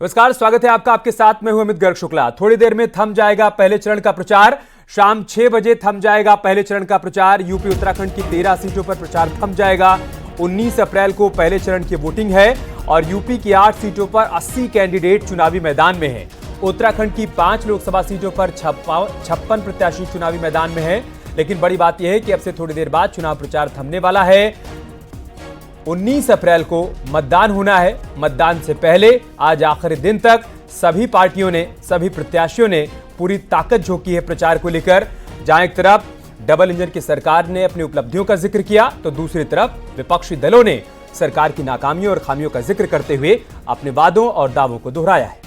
नमस्कार, स्वागत है आपका। आपके साथ मैं हूं अमित गर्ग शुक्ला। थोड़ी देर में थम जाएगा पहले चरण का प्रचार। शाम 6 बजे थम जाएगा पहले चरण का प्रचार। यूपी उत्तराखंड की 13 सीटों पर प्रचार थम जाएगा। 19 अप्रैल को पहले चरण की वोटिंग है और यूपी की 8 सीटों पर 80 कैंडिडेट चुनावी मैदान में हैं। उत्तराखंड की 5 लोकसभा सीटों पर 56 प्रत्याशी चुनावी मैदान में हैं। लेकिन बड़ी बात यह है कि अब से थोड़ी देर बाद चुनाव प्रचार थमने वाला है। 19 अप्रैल को मतदान होना है। मतदान से पहले आज आखिरी दिन तक सभी पार्टियों ने, सभी प्रत्याशियों ने पूरी ताकत झोंकी है प्रचार को लेकर। जहां एक तरफ डबल इंजन की सरकार ने अपनी उपलब्धियों का जिक्र किया, तो दूसरी तरफ विपक्षी दलों ने सरकार की नाकामियों और खामियों का जिक्र करते हुए अपने वादों और दावों को दोहराया है।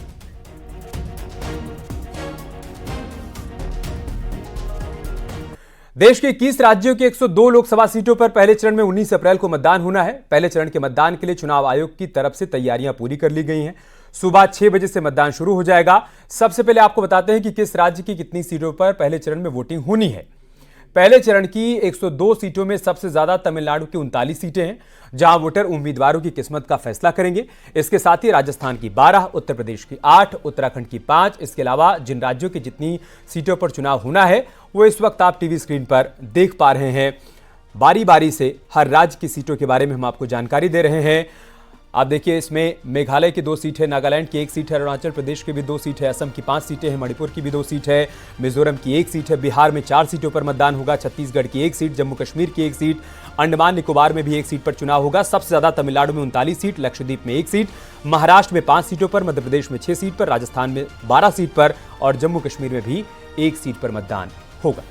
देश के 21 राज्यों के 102 लोकसभा सीटों पर पहले चरण में 19 अप्रैल को मतदान होना है। पहले चरण के मतदान के लिए चुनाव आयोग की तरफ से तैयारियां पूरी कर ली गई हैं। सुबह 6 बजे से मतदान शुरू हो जाएगा। सबसे पहले आपको बताते हैं कि किस राज्य की कितनी सीटों पर पहले चरण में वोटिंग होनी है। पहले चरण की 102 सीटों में सबसे ज्यादा तमिलनाडु की 39 सीटें हैं, जहां वोटर उम्मीदवारों की किस्मत का फैसला करेंगे। इसके साथ ही राजस्थान की 12, उत्तर प्रदेश की 8, उत्तराखंड की 5। इसके अलावा जिन राज्यों की जितनी सीटों पर चुनाव होना है वो इस वक्त आप टीवी स्क्रीन पर देख पा रहे हैं। बारी बारी से हर राज्य की सीटों के बारे में हम आपको जानकारी दे रहे हैं। आप देखिए, इसमें मेघालय की 2 सीट है, नागालैंड की 1 सीट है, अरुणाचल प्रदेश की भी 2 सीट है, असम की 5 सीटें हैं, मणिपुर की भी 2 सीट है, मिजोरम की 1 सीट है, बिहार में 4 सीटों पर मतदान होगा, छत्तीसगढ़ की 1 सीट, जम्मू कश्मीर की 1 सीट, अंडमान निकोबार में भी 1 सीट पर चुनाव होगा। सबसे ज्यादा तमिलनाडु में 39 सीट, लक्षद्वीप में 1 सीट, महाराष्ट्र में 5 सीटों पर, मध्य प्रदेश में 6 सीट पर, राजस्थान में 12 सीट पर और जम्मू कश्मीर में भी 1 सीट पर मतदान होगा।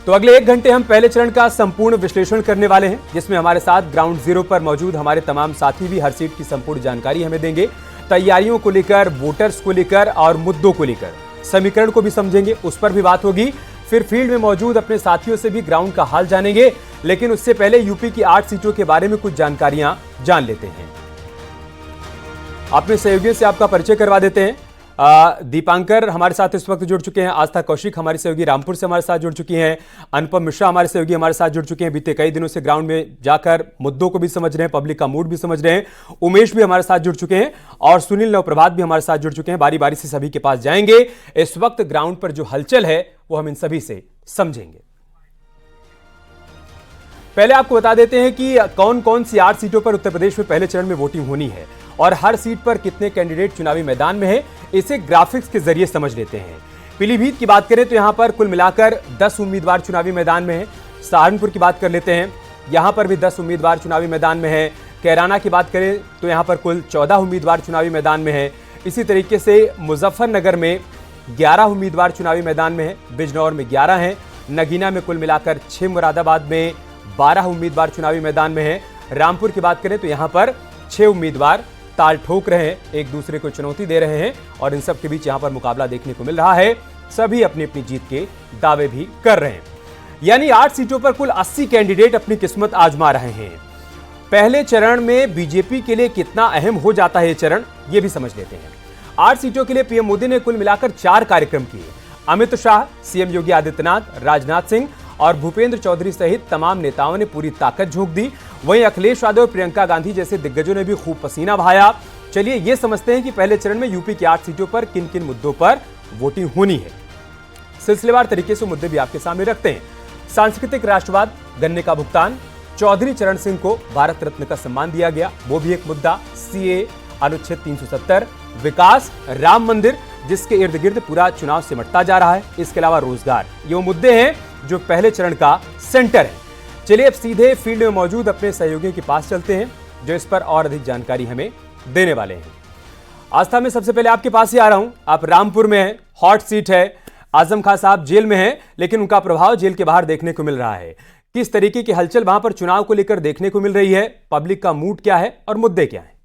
तो अगले 1 घंटे हम पहले चरण का संपूर्ण विश्लेषण करने वाले हैं, जिसमें हमारे साथ ग्राउंड जीरो पर मौजूद हमारे तमाम साथी भी हर सीट की संपूर्ण जानकारी हमें देंगे। तैयारियों को लेकर, वोटर्स को लेकर और मुद्दों को लेकर, समीकरण को भी समझेंगे, उस पर भी बात होगी। फिर फील्ड में मौजूद अपने साथियों से भी ग्राउंड का हाल जानेंगे। लेकिन उससे पहले यूपी की 8 सीटों के बारे में कुछ जानकारियां जान लेते हैं। अपने सहयोगियों से आपका परिचय करवा देते हैं। दीपांकर हमारे साथ इस वक्त जुड़ चुके हैं, आस्था कौशिक हमारी सहयोगी रामपुर से हमारे साथ जुड़ चुकी हैं, अनुपम मिश्रा हमारे सहयोगी हमारे साथ जुड़ चुके हैं, बीते कई दिनों से ग्राउंड में जाकर मुद्दों को भी समझ रहे हैं, पब्लिक का मूड भी समझ रहे हैं। उमेश भी हमारे साथ जुड़ चुके हैं और सुनील नवप्रभात भी हमारे साथ जुड़ चुके हैं। बारी बारी से सभी के पास जाएंगे। इस वक्त ग्राउंड पर जो हलचल है वो हम इन सभी से समझेंगे। पहले आपको बता देते हैं कि कौन कौन सी 8 सीटों पर उत्तर प्रदेश में पहले चरण में वोटिंग होनी है और हर सीट पर कितने कैंडिडेट चुनावी मैदान में हैं। इसे ग्राफिक्स के जरिए समझ लेते हैं। पीलीभीत की बात करें तो यहां पर कुल मिलाकर 10 उम्मीदवार चुनावी मैदान में हैं। सहारनपुर की बात कर लेते हैं, यहां पर भी 10 उम्मीदवार चुनावी मैदान में हैं। कैराना की बात करें तो यहां पर कुल 14 उम्मीदवार चुनावी मैदान में हैं। इसी तरीके से मुजफ्फरनगर में 11 उम्मीदवार चुनावी मैदान में हैं, बिजनौर में 11 हैं, नगीना में कुल मिलाकर 6, मुरादाबाद में 12 उम्मीदवार चुनावी मैदान में हैं। रामपुर की बात करें तो यहां पर 6 उम्मीदवार ताल ठोक रहे हैं, एक दूसरे को चुनौती दे रहे हैं और इन सब के बीच यहां पर मुकाबला देखने को मिल रहा है। सभी अपनी अपनी जीत के दावे भी कर रहे हैं। यानी 8 सीटों पर कुल 80 कैंडिडेट अपनी किस्मत आजमा रहे हैं। पहले चरण में बीजेपी के लिए कितना अहम हो जाता है ये चरण, ये भी समझ लेते हैं। 8 सीटों के लिए पीएम मोदी ने कुल मिलाकर 4 कार्यक्रम किए। अमित शाह, सीएम योगी आदित्यनाथ, राजनाथ सिंह और भूपेंद्र चौधरी सहित तमाम नेताओं ने पूरी ताकत झोंक दी। वहीं अखिलेश यादव और प्रियंका गांधी जैसे दिग्गजों ने भी खूब पसीना बहाया। चलिए ये समझते हैं कि पहले चरण में यूपी की 8 सीटों पर किन किन मुद्दों पर वोटिंग होनी है। सिलसिलेवार तरीके से मुद्दे भी आपके सामने रखते हैं। सांस्कृतिक राष्ट्रवाद, गन्ने का भुगतान, चौधरी चरण सिंह को भारत रत्न का सम्मान दिया गया, वो भी एक मुद्दा। सीए, अनुच्छेद 370, विकास, राम मंदिर जिसके इर्द गिर्द पूरा चुनाव सिमटता जा रहा है, इसके अलावा रोजगार, ये वो मुद्दे हैं जो पहले चरण का सेंटर है। चलिए अब सीधे फील्ड में मौजूद अपने सहयोगियों के पास चलते हैं जो इस पर और अधिक जानकारी हमें देने वाले हैं। आस्था में सबसे पहले आपके पास ही आ रहा हूं। आप रामपुर में हैं, हॉट सीट है। आजम खान साहब जेल में हैं, लेकिन उनका प्रभाव जेल के बाहर देखने को मिल रहा है। किस तरीके की हलचल वहां पर चुनाव को लेकर देखने को मिल रही है, पब्लिक का मूड क्या है और मुद्दे क्या है?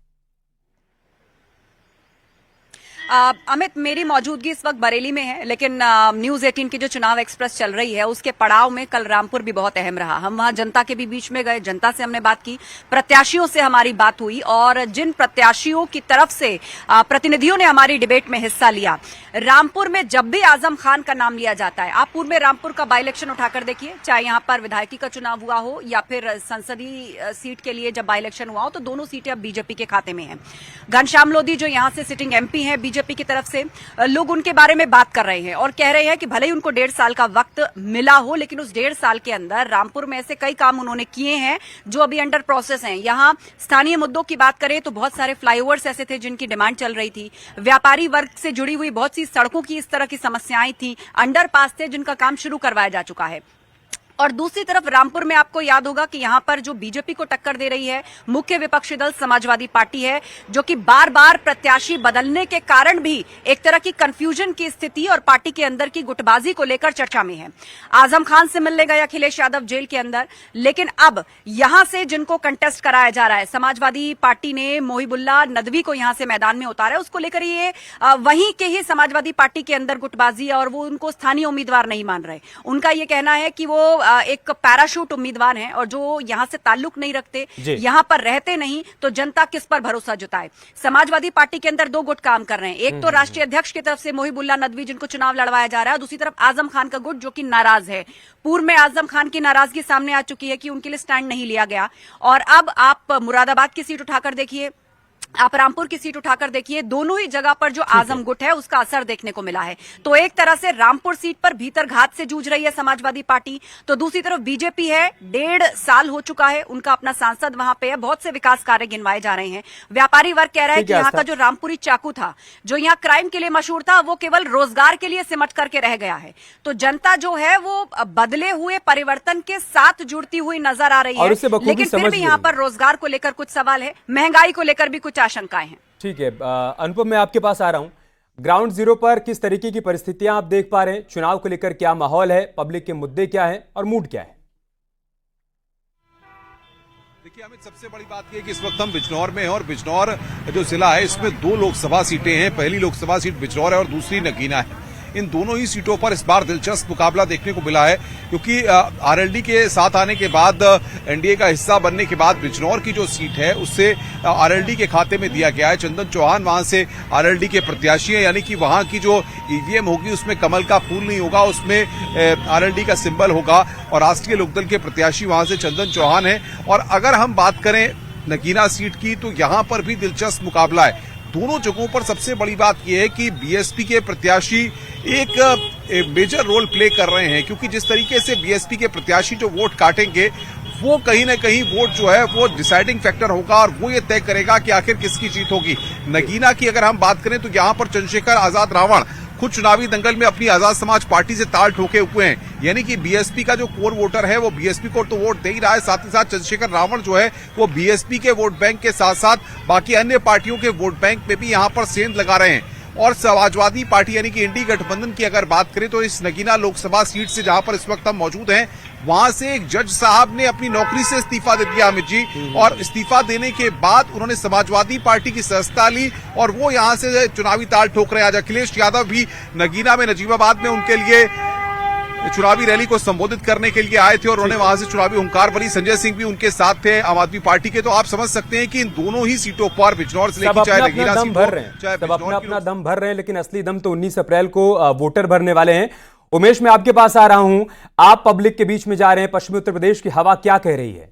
अमित, मेरी मौजूदगी इस वक्त बरेली में है, लेकिन न्यूज 18 की जो चुनाव एक्सप्रेस चल रही है उसके पड़ाव में कल रामपुर भी बहुत अहम रहा। हम वहां जनता के भी बीच में गए, जनता से हमने बात की, प्रत्याशियों से हमारी बात हुई और जिन प्रत्याशियों की तरफ से प्रतिनिधियों ने हमारी डिबेट में हिस्सा लिया, रामपुर में जब भी आजम खान का नाम लिया जाता है, आप पूर्व में रामपुर का बाई इलेक्शन उठाकर देखिए, चाहे यहां पर विधायकी का चुनाव हुआ हो या फिर संसदीय सीट के लिए जब बाई इलेक्शन हुआ हो, तो दोनों सीटें अब बीजेपी के खाते में हैं। घनश्याम लोधी जो यहां से सिटिंग एमपी हैं बीजेपी की तरफ से, लोग उनके बारे में बात कर रहे हैं और कह रहे हैं कि भले ही उनको 1.5 साल का वक्त मिला हो, लेकिन उस 1.5 साल के अंदर रामपुर में ऐसे कई काम उन्होंने किए हैं जो अभी अंडर प्रोसेस हैं। यहां स्थानीय मुद्दों की बात करें तो बहुत सारे फ्लाईओवर्स ऐसे थे जिनकी डिमांड चल रही थी, व्यापारी वर्ग से जुड़ी हुई बहुत सी सड़कों की इस तरह की समस्याएं थी, अंडरपास थे जिनका काम शुरू करवाया जा चुका है। और दूसरी तरफ रामपुर में आपको याद होगा कि यहां पर जो बीजेपी को टक्कर दे रही है मुख्य विपक्षी दल समाजवादी पार्टी है, जो कि बार बार प्रत्याशी बदलने के कारण भी एक तरह की कंफ्यूजन की स्थिति और पार्टी के अंदर की गुटबाजी को लेकर चर्चा में है। आजम खान से मिलने गए अखिलेश यादव जेल के अंदर, लेकिन अब यहां से जिनको कंटेस्ट कराया जा रहा है, समाजवादी पार्टी ने मोहिबुल्ला नदवी को यहां से मैदान में उतारा है, उसको लेकर ये वहीं के ही समाजवादी पार्टी के अंदर गुटबाजी है और वो उनको स्थानीय उम्मीदवार नहीं मान रहे। उनका ये कहना है कि वो एक पैराशूट उम्मीदवार हैं और जो यहां से ताल्लुक नहीं रखते, यहां पर रहते नहीं, तो जनता किस पर भरोसा जताए। समाजवादी पार्टी के अंदर 2 गुट काम कर रहे हैं, एक तो राष्ट्रीय अध्यक्ष की तरफ से मोहिबुल्ला नदवी जिनको चुनाव लड़वाया जा रहा है, दूसरी तरफ आजम खान का गुट जो कि नाराज है। पूर्व में आजम खान की नाराजगी सामने आ चुकी है कि उनके लिए स्टैंड नहीं लिया गया, और अब आप मुरादाबाद की सीट उठाकर देखिए, आप रामपुर की सीट उठाकर देखिए, दोनों ही जगह पर जो आजम गुट है उसका असर देखने को मिला है। तो एक तरह से रामपुर सीट पर भीतर घात से जूझ रही है समाजवादी पार्टी, तो दूसरी तरफ बीजेपी है, 1.5 साल हो चुका है, उनका अपना सांसद वहां पे है, बहुत से विकास कार्य गिनवाए जा रहे हैं। व्यापारी वर्ग कह रहा है कि यहाँ का जो रामपुरी चाकू था, जो यहाँ क्राइम के लिए मशहूर था, वो केवल रोजगार के लिए सिमट करके रह गया है। तो जनता जो है वो बदले हुए परिवर्तन के साथ जुड़ती हुई नजर आ रही है, लेकिन फिर भी यहाँ पर रोजगार को लेकर कुछ सवाल है, महंगाई को लेकर भी कुछ आशंकाएं हैं। ठीक है, अनुपम मैं आपके पास आ रहा हूं। ग्राउंड जीरो पर किस तरीके की परिस्थितियां आप देख पा रहे हैं, चुनाव को लेकर क्या माहौल है, पब्लिक के मुद्दे क्या हैं और मूड क्या है? देखिए अमित, सबसे बड़ी बात यह है कि इस वक्त हम बिजनौर में हैं और बिजनौर जो जिला है इसमें 2 लोकसभा सीटें हैं। पहली लोकसभा सीट बिजनौर है और दूसरी नगीना है। इन दोनों ही सीटों पर इस बार दिलचस्प मुकाबला देखने को मिला है, क्योंकि आरएलडी के साथ आने के बाद, एनडीए का हिस्सा बनने के बाद बिजनौर की जो सीट है उससे आरएलडी के खाते में दिया गया है। चंदन चौहान वहां से आरएलडी के प्रत्याशी हैं, यानी कि वहां की जो ईवीएम होगी उसमें कमल का फूल नहीं होगा, उसमें आरएलडी का सिंबल होगा और राष्ट्रीय लोकदल के प्रत्याशी वहां से चंदन चौहान है। और अगर हम बात करें नगीना सीट की तो यहां पर भी दिलचस्प मुकाबला है। दोनों जगहों पर सबसे बड़ी बात यह है कि बीएसपी के प्रत्याशी एक मेजर रोल प्ले कर रहे हैं, क्योंकि जिस तरीके से बीएसपी के प्रत्याशी जो वोट काटेंगे वो कहीं ना कहीं वोट जो है वो डिसाइडिंग फैक्टर होगा और वो ये तय करेगा कि आखिर किसकी जीत होगी। नगीना की अगर हम बात करें तो यहाँ पर चंद्रशेखर आजाद रावण खुद चुनावी दंगल में अपनी आजाद समाज पार्टी से ताल ठोके हुए हैं, यानी कि बीएसपी का जो कोर वोटर है वो बीएसपी को तो वोट दे ही रहा है, साथ ही साथ चंद्रशेखर रावण जो है वो बीएसपी के वोट बैंक के साथ साथ बाकी अन्य पार्टियों के वोट बैंक पे भी यहाँ पर सेंध लगा रहे हैं। और समाजवादी पार्टी यानी कि इंडी गठबंधन की अगर बात करें तो इस नगीना लोकसभा सीट से जहां पर इस वक्त हम मौजूद हैं, वहां से एक जज साहब ने अपनी नौकरी से इस्तीफा दे दिया अमित जी, और इस्तीफा देने के बाद उन्होंने समाजवादी पार्टी की सदस्यता ली और वो यहां से चुनावी ताल ठोक रहे हैं। आज अखिलेश यादव भी नगीना में नजीबाबाद में उनके लिए चुनावी रैली को संबोधित करने के लिए आए थे और उन्होंने वहां से चुनावी हुंकार भरी। संजय सिंह भी उनके साथ थे आम आदमी पार्टी के। तो आप समझ सकते हैं कि इन दोनों ही सीटों पर बिजनौर से लेकर चाहे नगीना सीट हो, चाहे अपना दम भर रहे हैं, लेकिन असली दम तो 19 अप्रैल को वोटर भरने वाले हैं। उमेश, मैं आपके पास आ रहा हूं, आप पब्लिक के बीच में जा रहे हैं, पश्चिमी उत्तर प्रदेश की हवा क्या कह रही है?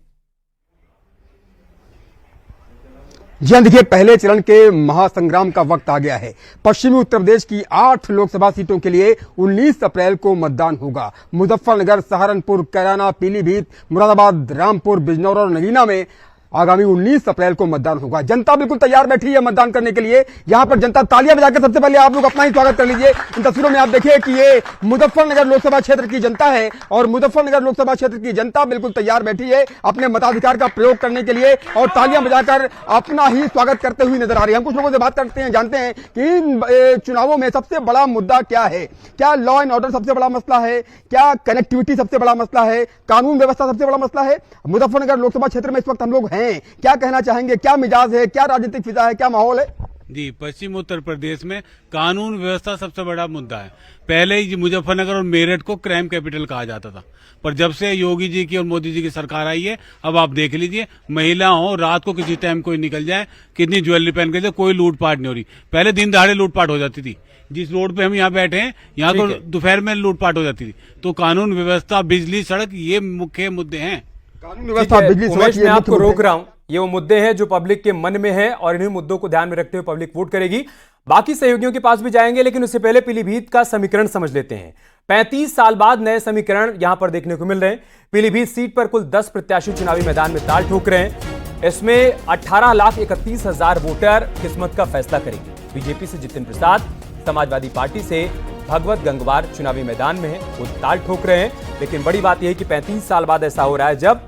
जी हाँ, देखिए पहले चरण के महासंग्राम का वक्त आ गया है। पश्चिमी उत्तर प्रदेश की 8 लोकसभा सीटों के लिए 19 अप्रैल को मतदान होगा। मुजफ्फरनगर, सहारनपुर, कैराना, पीलीभीत, मुरादाबाद, रामपुर, बिजनौर और नगीना में आगामी 19 अप्रैल को मतदान होगा। जनता बिल्कुल तैयार बैठी है मतदान करने के लिए। यहां पर जनता तालियां बजाकर सबसे पहले आप लोग अपना ही स्वागत कर लीजिए। इन तस्वीरों में आप देखिए कि ये मुजफ्फरनगर लोकसभा क्षेत्र की जनता है और मुजफ्फरनगर लोकसभा क्षेत्र की जनता बिल्कुल तैयार बैठी है अपने मताधिकार का प्रयोग करने के लिए और तालियां बजाकर अपना ही स्वागत करते हुए नजर आ रही है। हम कुछ लोगों से बात करते हैं, जानते हैं कि इन चुनावों में सबसे बड़ा मुद्दा क्या है। क्या लॉ एंड ऑर्डर सबसे बड़ा मसला है? क्या कनेक्टिविटी सबसे बड़ा मसला है? कानून व्यवस्था सबसे बड़ा मसला है? मुजफ्फरनगर लोकसभा क्षेत्र में इस वक्त हम लोग हैं, क्या कहना चाहेंगे? क्या मिजाज है, क्या राजनीतिक फिजा है, क्या माहौल है? जी, पश्चिम उत्तर प्रदेश में कानून व्यवस्था सबसे बड़ा मुद्दा है। पहले ही मुजफ्फरनगर और मेरठ को क्राइम कैपिटल कहा जाता था, पर जब से योगी जी की और मोदी जी की सरकार आई है, अब आप देख लीजिए, महिला हो, रात को किसी टाइम कोई निकल जाए, कितनी ज्वेलरी पहन के जाए, कोई लूटपाट नहीं हो रही। पहले दिन दहाड़े लूटपाट हो जाती थी। जिस रोड पे हम यहाँ बैठे हैं, यहाँ तो दोपहर में लूटपाट हो जाती थी। तो कानून व्यवस्था, बिजली, सड़क, ये मुख्य मुद्दे हैं। कानून व्यवस्था, बिजली, उमेश, मैं आपको रोक रहा हूं। ये वो मुद्दे हैं जो पब्लिक के मन में है और इन्हीं मुद्दों को ध्यान में रखते हुए पब्लिक वोट करेगी। बाकी सहयोगियों के पास भी जाएंगे, लेकिन उससे पहले पीलीभीत का समीकरण समझ लेते हैं। 35 साल बाद नए समीकरण यहां पर देखने को मिल रहे हैं। पीलीभीत सीट पर कुल 10 प्रत्याशी चुनावी मैदान में ताल ठोक रहे हैं। इसमें 18,31,000 वोटर किस्मत का फैसला करेंगे। बीजेपी से जितिन प्रसाद, समाजवादी पार्टी से भगवत गंगवार चुनावी मैदान में है, वो ताल ठोक रहे हैं। लेकिन बड़ी बात यह है कि 35 साल बाद ऐसा हो रहा है जब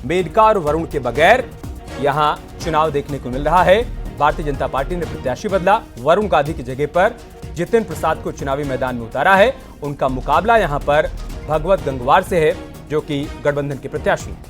मेनका और वरुण के बगैर यहां चुनाव देखने को मिल रहा है। भारतीय जनता पार्टी ने प्रत्याशी बदला, वरुण गांधी की जगह पर जितिन प्रसाद को चुनावी मैदान में उतारा है। उनका मुकाबला यहां पर भगवत गंगवार से है, जो कि गठबंधन के प्रत्याशी हैं।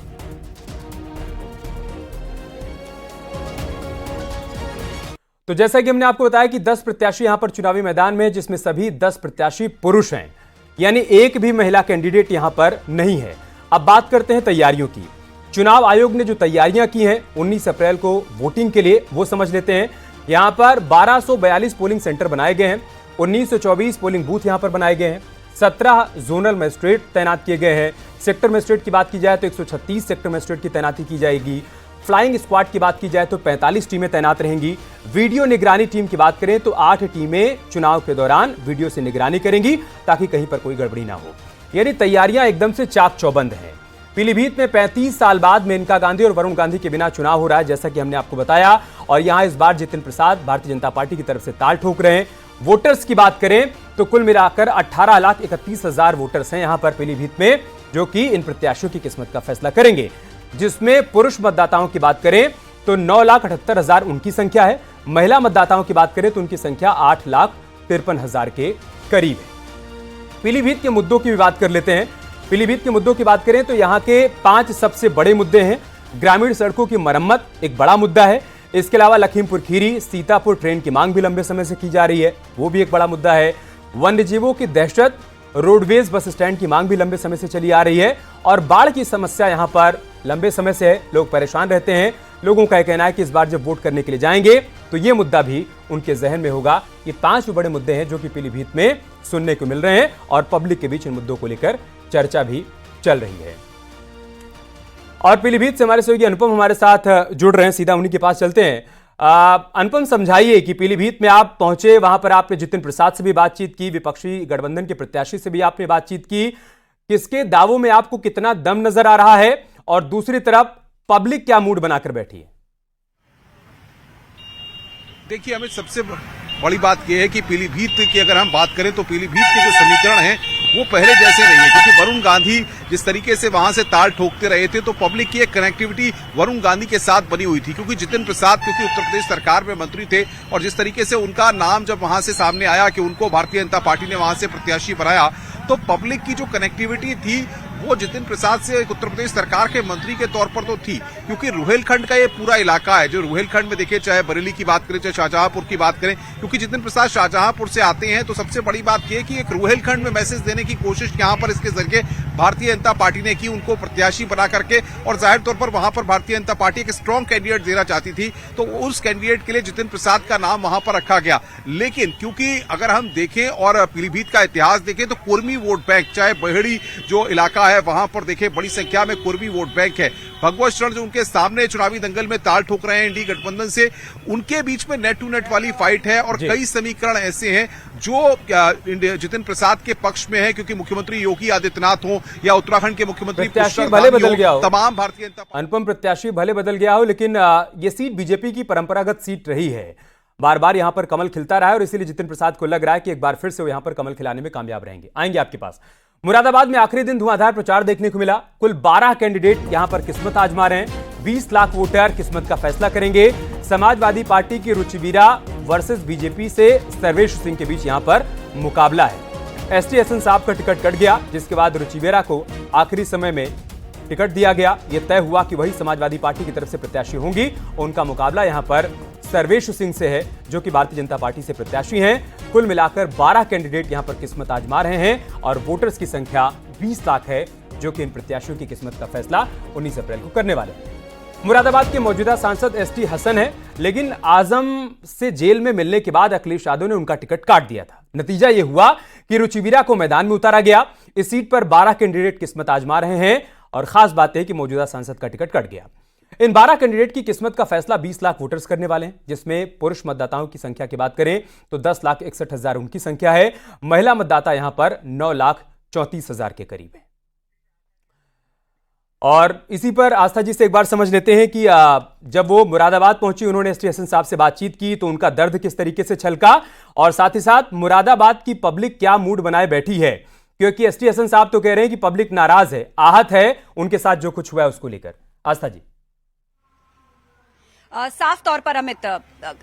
तो जैसा कि हमने आपको बताया कि 10 प्रत्याशी यहां पर चुनावी मैदान में, जिसमें सभी 10 प्रत्याशी पुरुष हैं, यानी एक भी महिला कैंडिडेट यहां पर नहीं है। अब बात करते हैं तैयारियों की। चुनाव आयोग ने जो तैयारियां की हैं 19 अप्रैल को वोटिंग के लिए, वो समझ लेते हैं। यहां पर 1242 पोलिंग सेंटर बनाए गए हैं, 1924 पोलिंग बूथ यहां पर बनाए गए हैं, 17 जोनल मजिस्ट्रेट तैनात किए गए हैं। सेक्टर मजिस्ट्रेट की बात की जाए तो 136 सेक्टर मजिस्ट्रेट की तैनाती की जाएगी। फ्लाइंग स्क्वाड की बात की जाए तो 45 टीमें तैनात रहेंगी। वीडियो निगरानी टीम की बात करें तो 8 टीमें चुनाव के दौरान वीडियो से निगरानी करेंगी, ताकि कहीं पर कोई गड़बड़ी ना हो। यानी तैयारियां एकदम से चाक चौबंद हैं। पीलीभीत में 35 साल बाद मेनका गांधी और वरुण गांधी के बिना चुनाव हो रहा है, जैसा कि हमने आपको बताया। और यहां इस बार जितिन प्रसाद भारतीय जनता पार्टी की तरफ से ताल ठोक रहे हैं। वोटर्स की बात करें तो कुल मिलाकर 18,31,000 वोटर्स हैं यहां पर पीलीभीत में, जो कि इन प्रत्याशियों की किस्मत का फैसला करेंगे। जिसमें पुरुष मतदाताओं की बात करें तो 9,78,000 उनकी संख्या है। महिला मतदाताओं की बात करें तो उनकी संख्या 8,53,000 के करीब है। पीलीभीत के मुद्दों की भी बात कर लेते हैं। पीलीभीत के मुद्दों की बात करें तो यहां के 5 सबसे बड़े मुद्दे हैं। ग्रामीण सड़कों की मरम्मत एक बड़ा मुद्दा है। इसके अलावा लखीमपुर खीरी सीतापुर ट्रेन की मांग भी लंबे समय से की जा रही है, वो भी एक बड़ा मुद्दा है। वन्यजीवों की दहशत, रोडवेज बस स्टैंड की मांग भी लंबे समय से चली आ रही है। और बाढ़ की समस्या यहां पर लंबे समय से है, लोग परेशान रहते हैं। लोगों का कहना है कि इस बार जब वोट करने के लिए जाएंगे तो ये मुद्दा भी उनके जहन में होगा। ये 5 बड़े मुद्दे हैं जो कि पीलीभीत में सुनने को मिल रहे हैं और पब्लिक के बीच इन मुद्दों को लेकर चर्चा भी चल रही है। और पीलीभीत से हमारे सहयोगी अनुपम हमारे साथ जुड़ रहे हैं, सीधा उन्हीं के पास चलते हैं। अनुपम, समझाइए कि पीलीभीत में आप पहुंचे, वहां पर आपने जितिन प्रसाद से भी बातचीत की, विपक्षी गठबंधन के प्रत्याशी से भी आपने बातचीत की। किसके दावों में आपको कितना दम नजर आ रहा है और दूसरी तरफ पब्लिक क्या मूड बनाकर बैठी है? देखिए अमित, सबसे बड़ी बात यह है कि पीलीभीत की अगर हम बात करें तो पीलीभीत के जो समीकरण हैं वो पहले जैसे नहीं है, क्योंकि वरुण गांधी जिस तरीके से वहां से ताल ठोकते रहे थे तो पब्लिक की एक कनेक्टिविटी वरुण गांधी के साथ बनी हुई थी। क्योंकि जितिन प्रसाद क्योंकि उत्तर प्रदेश सरकार में मंत्री थे और जिस तरीके से उनका नाम जब वहां से सामने आया कि उनको भारतीय जनता पार्टी ने वहां से प्रत्याशी बनाया, तो पब्लिक की जो कनेक्टिविटी थी वो जितिन प्रसाद से उत्तर प्रदेश सरकार के मंत्री के तौर पर तो थी। क्योंकि रुहेलखंड का ये पूरा इलाका है, जो रुहेलखंड में देखिए, चाहे बरेली की बात करें चाहे शाहजहांपुर की बात करें, क्योंकि जितिन प्रसाद शाहजहांपुर से आते हैं, तो सबसे बड़ी बात यह कि एक रुहेलखंड में मैसेज देने की कोशिश यहां पर इसके जरिए भारतीय जनता पार्टी ने की, उनको प्रत्याशी बना करके। और जाहिर तौर पर वहां पर भारतीय जनता पार्टी एक स्ट्रांग कैंडिडेट देना चाहती थी, तो उस कैंडिडेट के लिए जितिन प्रसाद का नाम वहां पर रखा गया। लेकिन क्योंकि अगर हम देखें और पीलीभीत का इतिहास देखें तो कुर्मी वोट बैंक, चाहे बहेड़ी जो इलाका है वहां पर देखें बड़ी संख्या में कुर्मी वोट बैंक है। भगवत शरण जो उनके सामने चुनावी दंगल में ताल ठोक रहे हैं इंडी गठबंधन से, उनके बीच में नेट टू नेट वाली फाइट है। और कई समीकरण ऐसे हैं जो जितिन प्रसाद के पक्ष में है, क्योंकि मुख्यमंत्री योगी आदित्यनाथ हो या उत्तराखंड के मुख्यमंत्री प्रत्याशी भले बदल गया हो, तमाम भारतीय जनता अनुपम प्रत्याशी भले बदल गया हो, लेकिन ये सीट बीजेपी की परंपरागत सीट रही है। बार बार यहां पर कमल खिलता रहा है और इसीलिए जितिन प्रसाद को लग रहा है कि एक बार फिर से वो यहां पर कमल खिलाने में कामयाब रहेंगे। आएंगे आपके पास। मुरादाबाद में आखिरी दिन धुआंधार प्रचार देखने को मिला। कुल 12 कैंडिडेट यहां पर किस्मत आजमा रहे हैं। 20 लाख वोटर किस्मत का फैसला करेंगे। समाजवादी पार्टी की रुचिवीरा वर्सेस बीजेपी से सर्वेश सिंह के बीच यहां पर मुकाबला है। एसटी हसन साहब का टिकट कट गया, जिसके बाद रुचिवीरा को आखिरी समय में टिकट दिया गया। यह तय हुआ कि वही समाजवादी पार्टी की तरफ से प्रत्याशी होंगी। उनका मुकाबला यहां पर सर्वेशु सिंह से है, जो कि भारतीय जनता पार्टी से प्रत्याशी हैं। कुल मिलाकर 12 कैंडिडेट यहां पर किस्मत आजमा रहे हैं और वोटर्स की संख्या 20 लाख है, जो कि इन प्रत्याशियों की किस्मत का फैसला 19 अप्रैल को करने वाले हैं। मुरादाबाद के मौजूदा सांसद एसटी हसन है, लेकिन आजम से जेल में मिलने के बाद अखिलेश यादव ने उनका टिकट काट दिया था। नतीजा यह हुआ कि रुचिवीरा को मैदान में उतारा गया। इस सीट पर 12 कैंडिडेट किस्मत आजमा रहे हैं और खास बात है कि मौजूदा सांसद का टिकट कट गया। इन 12 कैंडिडेट की किस्मत का फैसला 20 लाख वोटर्स करने वाले हैं, जिसमें पुरुष मतदाताओं की संख्या की बात करें तो 10,61,000 उनकी संख्या है। महिला मतदाता यहां पर 9,34,000 के करीब है। और इसी पर आस्था जी से एक बार समझ लेते हैं कि जब वो मुरादाबाद पहुंची, उन्होंने एसटी हसन साहब से बातचीत की तो उनका दर्द किस तरीके से छलका, और साथ ही साथ मुरादाबाद की पब्लिक क्या मूड बनाए बैठी है, क्योंकि एसटी हसन साहब तो कह रहे हैं कि पब्लिक नाराज है, आहत है उनके साथ जो कुछ हुआ है उसको लेकर। आस्था जी। साफ तौर पर अमित,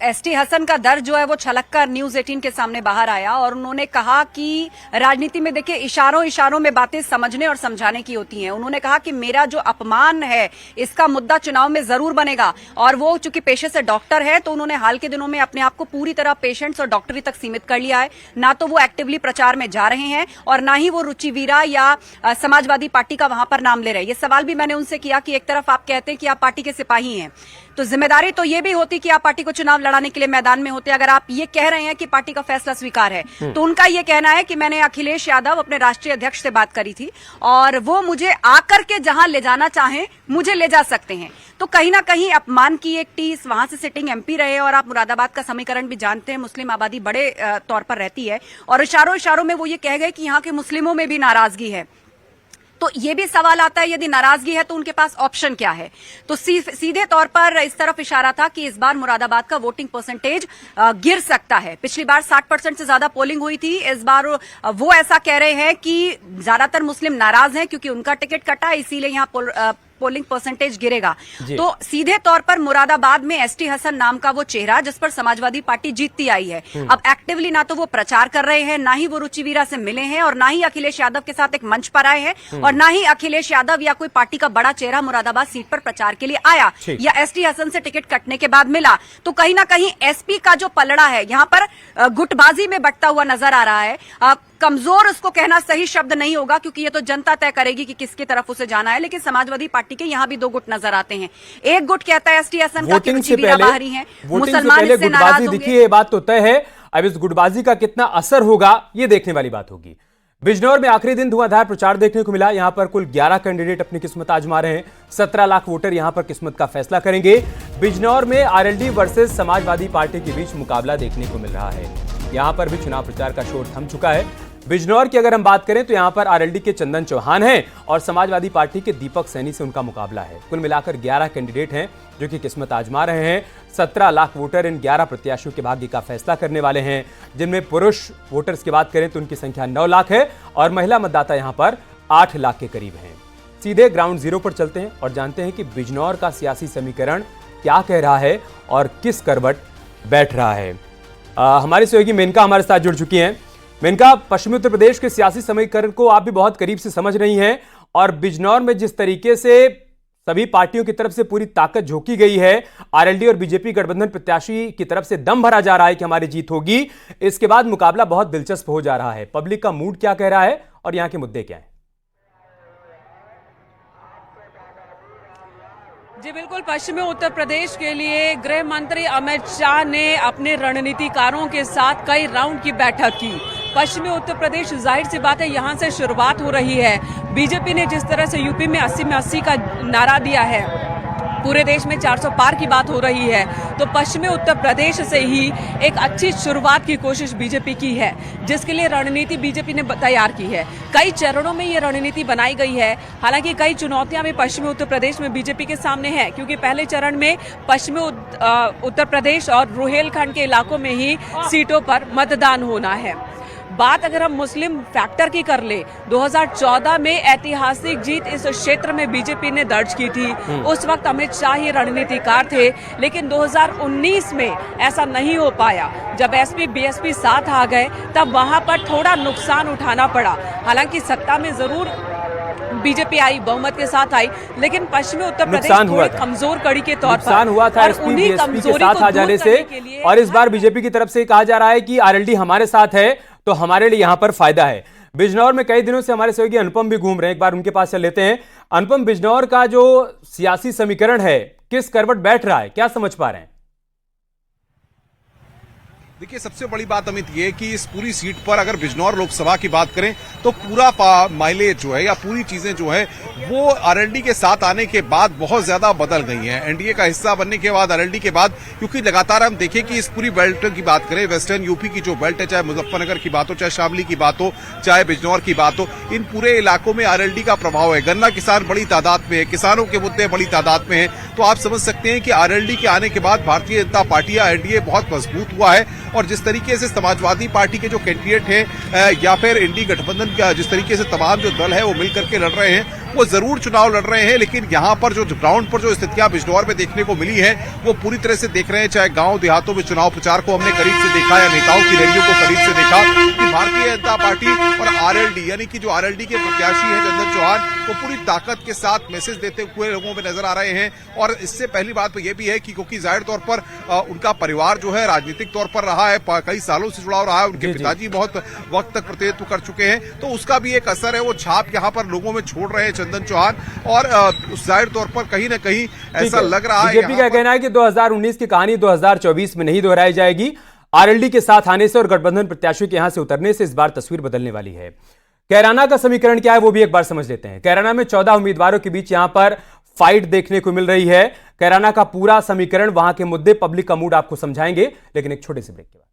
एसटी हसन का दर्द जो है वो छलककर न्यूज 18 के सामने बाहर आया और उन्होंने कहा कि राजनीति में देखिए इशारों में बातें समझने और समझाने की होती हैं। उन्होंने कहा कि मेरा जो अपमान है इसका मुद्दा चुनाव में जरूर बनेगा, और वो चूंकि पेशे से डॉक्टर है तो उन्होंने हाल के दिनों में अपने आप को पूरी तरह पेशेंट्स और डॉक्टरी तक सीमित कर लिया है। ना तो वो एक्टिवली प्रचार में जा रहे हैं और ना ही वो रुचिवीरा या समाजवादी पार्टी का वहां पर नाम ले रहे हैं। ये सवाल भी मैंने उनसे किया कि एक तरफ आप कहते हैं कि आप पार्टी के सिपाही हैं, तो जिम्मेदारी तो ये भी होती कि आप पार्टी को चुनाव लड़ाने के लिए मैदान में होते। अगर आप ये कह रहे हैं कि पार्टी का फैसला स्वीकार है, तो उनका ये कहना है कि मैंने अखिलेश यादव अपने राष्ट्रीय अध्यक्ष से बात करी थी और वो मुझे आकर के जहां ले जाना चाहें मुझे ले जा सकते हैं। तो कहीं ना कहीं अपमान की एक टीस, वहां से सिटिंग एमपी रहे और आप मुरादाबाद का समीकरण भी जानते हैं, मुस्लिम आबादी बड़े तौर पर रहती है, और इशारों में वो ये कह गए कि यहाँ के मुस्लिमों में भी नाराजगी है। तो ये भी सवाल आता है, यदि नाराजगी है तो उनके पास ऑप्शन क्या है। तो सीधे तौर पर इस तरफ इशारा था कि इस बार मुरादाबाद का वोटिंग परसेंटेज गिर सकता है। पिछली बार 60% से ज्यादा पोलिंग हुई थी, इस बार वो ऐसा कह रहे हैं कि ज्यादातर मुस्लिम नाराज हैं क्योंकि उनका टिकट कटा, इसीलिए यहाँ पोलिंग परसेंटेज गिरेगा। तो सीधे तौर पर मुरादाबाद में एसटी हसन नाम का वो चेहरा जिस पर समाजवादी पार्टी जीतती आई है, अब एक्टिवली ना तो वो प्रचार कर रहे हैं, ना ही वो रुचिवीरा से मिले हैं, और ना ही अखिलेश यादव के साथ एक मंच पर आए हैं, और ना ही अखिलेश यादव या कोई पार्टी का बड़ा चेहरा मुरादाबाद सीट पर प्रचार के लिए आया या एसटी हसन से टिकट कटने के बाद मिला। तो कहीं ना कहीं एसपी का जो पलड़ा है यहाँ पर गुटबाजी में बटता हुआ नजर आ रहा है। कमजोर उसको कहना सही शब्द नहीं होगा, क्योंकि ये तो जनता तय करेगी कि किसकी तरफ उसे जाना है, लेकिन समाजवादी पार्टी के यहाँ भी दो गुट नजर आते हैं। एक गुट कहता है एसटी हसन का कि रुचिवीरा बाहरी हैं, मुसलमान इससे नाराज होंगे। देखिए ये बात तो तय है, अब इस गुटबाजी का कितना असर होगा ये देखने वाली बात होगी। बिजनौर में आखिरी दिन धुआंधार प्रचार देखने को मिला। यहां पर कुल 11 कैंडिडेट अपनी किस्मत आजमा रहे हैं। 17 लाख वोटर यहां पर किस्मत का फैसला करेंगे। बिजनौर में आरएलडी वर्सेस समाजवादी पार्टी के बीच मुकाबला देखने को मिल रहा है। यहां पर भी चुनाव प्रचार का शोर थम चुका है। बिजनौर की अगर हम बात करें तो यहां पर आरएलडी के चंदन चौहान हैं और समाजवादी पार्टी के दीपक सैनी से उनका मुकाबला है। कुल मिलाकर 11 कैंडिडेट हैं जो कि किस्मत आजमा रहे हैं। 17 लाख वोटर इन 11 प्रत्याशियों के भाग्य का फैसला करने वाले हैं, जिनमें पुरुष वोटर्स की बात करें तो उनकी संख्या 9 लाख है और महिला मतदाता यहां पर 8 लाख के करीब हैं। सीधे ग्राउंड जीरो पर चलते हैं और जानते हैं कि बिजनौर का सियासी समीकरण क्या कह रहा है और किस करवट बैठ रहा है। हमारी सहयोगी मेनका हमारे साथ जुड़ चुकी हैं। मेनका, पश्चिमी उत्तर प्रदेश के सियासी समीकरण को आप भी बहुत करीब से समझ रही हैं, और बिजनौर में जिस तरीके से सभी पार्टियों की तरफ से पूरी ताकत झोंकी गई है, आरएलडी और बीजेपी गठबंधन प्रत्याशी की तरफ से दम भरा जा रहा है कि हमारी जीत होगी, इसके बाद मुकाबला बहुत दिलचस्प हो जा रहा है। पब्लिक का मूड क्या कह रहा है और यहां के मुद्दे क्या हैं? जी बिल्कुल, पश्चिमी उत्तर प्रदेश के लिए गृह मंत्री अमित शाह ने अपने रणनीतिकारों के साथ कई राउंड की बैठक की। पश्चिमी उत्तर प्रदेश, जाहिर सी बात है, यहां से शुरुआत हो रही है। बीजेपी ने जिस तरह से यूपी में 80 में 80 का नारा दिया है, पूरे देश में 400 पार की बात हो रही है, तो पश्चिमी उत्तर प्रदेश से ही एक अच्छी शुरुआत की कोशिश बीजेपी की है, जिसके लिए रणनीति बीजेपी ने तैयार की है। कई चरणों में ये रणनीति बनाई गई है। हालांकि कई चुनौतियां भी पश्चिमी उत्तर प्रदेश में बीजेपी के सामने हैं, क्योंकि पहले चरण में पश्चिमी उत्तर प्रदेश और रुहेलखंड के इलाकों में ही सीटों पर मतदान होना है। बात अगर हम मुस्लिम फैक्टर की कर ले, 2014 में ऐतिहासिक जीत इस क्षेत्र में बीजेपी ने दर्ज की थी। उस वक्त अमित शाह ही रणनीतिकार थे, लेकिन 2019 में ऐसा नहीं हो पाया। जब एसपी बीएसपी साथ आ गए तब वहां पर थोड़ा नुकसान उठाना पड़ा। हालांकि सत्ता में जरूर बीजेपी आई, बहुमत के साथ आई, लेकिन पश्चिमी उत्तर प्रदेश नुकसान हुआ थोड़ी था। कमजोर कड़ी के तौर पर नुकसान हुआ था और एसपी उन्हीं बीएसपी के कमजोरी साथ को आ दूर जाने से। करने के लिए और इस बार बीजेपी की तरफ से कहा जा रहा है कि आरएलडी हमारे साथ है तो हमारे लिए यहां पर फायदा है। बिजनौर में कई दिनों से हमारे सहयोगी अनुपम भी घूम रहे हैं, एक बार उनके पास चल लेते हैं। अनुपम, बिजनौर का जो सियासी समीकरण है किस करवट बैठ रहा है, क्या समझ पा रहे हैं? देखिए, सबसे बड़ी बात अमित ये कि इस पूरी सीट पर अगर बिजनौर लोकसभा की बात करें तो पूरा माइलेज जो है या पूरी चीजें जो है वो आरएलडी के साथ आने के बाद बहुत ज्यादा बदल गई हैं। एनडीए का हिस्सा बनने के बाद, आरएलडी के बाद, क्योंकि लगातार हम देखें कि इस पूरी बेल्ट की बात करें, वेस्टर्न यूपी की जो बेल्ट है, चाहे मुजफ्फरनगर की बात हो, चाहे शामली की बात हो, चाहे बिजनौर की बात हो, इन पूरे इलाकों में आरएलडी का प्रभाव है। गन्ना किसान बड़ी तादाद में है, किसानों के मुद्दे बड़ी तादाद में है। तो आप समझ सकते हैं कि आरएलडी के आने के बाद भारतीय जनता पार्टी या एनडीए बहुत मजबूत हुआ है। और जिस तरीके से समाजवादी पार्टी के जो कैंडिडेट हैं या फिर इंडी गठबंधन का जिस तरीके से तमाम जो दल है वो मिलकर के लड़ रहे हैं, वो जरूर चुनाव लड़ रहे हैं, लेकिन यहां पर जो ग्राउंड पर जो स्थितियां बिजनौर में देखने को मिली है वो पूरी तरह से देख रहे हैं। चाहे गांव देहातों में चुनाव प्रचार को हमने करीब से देखा या नेताओं की रैलियों को करीब से देखा कि भारतीय जनता पार्टी और आरएलडी यानी कि जो आरएलडी के प्रत्याशी हैं चंदन चौहान, वो पूरी ताकत के साथ मैसेज देते हुए लोगों में नजर आ रहे हैं। और इससे पहली बात तो ये भी है कि क्योंकि जाहिर तौर पर उनका परिवार जो है राजनीतिक तौर पर रहा है, कई सालों से जुड़ा रहा है, उनके पिताजी बहुत वक्त तक प्रतिनिधित्व कर चुके हैं, तो उसका भी एक असर है, वो छाप यहाँ पर लोगों में छोड़ रहे हैं चंदन चौहान। और जाहिर तौर पर कहीं ना कहीं ऐसा लग रहा है, बीजेपी का कहना है कि 2019 की कहानी 2024 में नहीं दोहराई जाएगी। आरएलडी के साथ आने से और गठबंधन प्रत्याशियों के यहां से उतरने से इस बार तस्वीर बदलने वाली है। कैराना का समीकरण क्या है वो भी एक बार समझ लेते हैं। कैराना में 14 उम्मीदवारों के बीच यहां पर फाइट देखने को मिल रही है। कैराना का पूरा समीकरण, वहां के मुद्दे, पब्लिक का मूड आपको समझाएंगे, लेकिन एक छोटे से ब्रेक के बाद।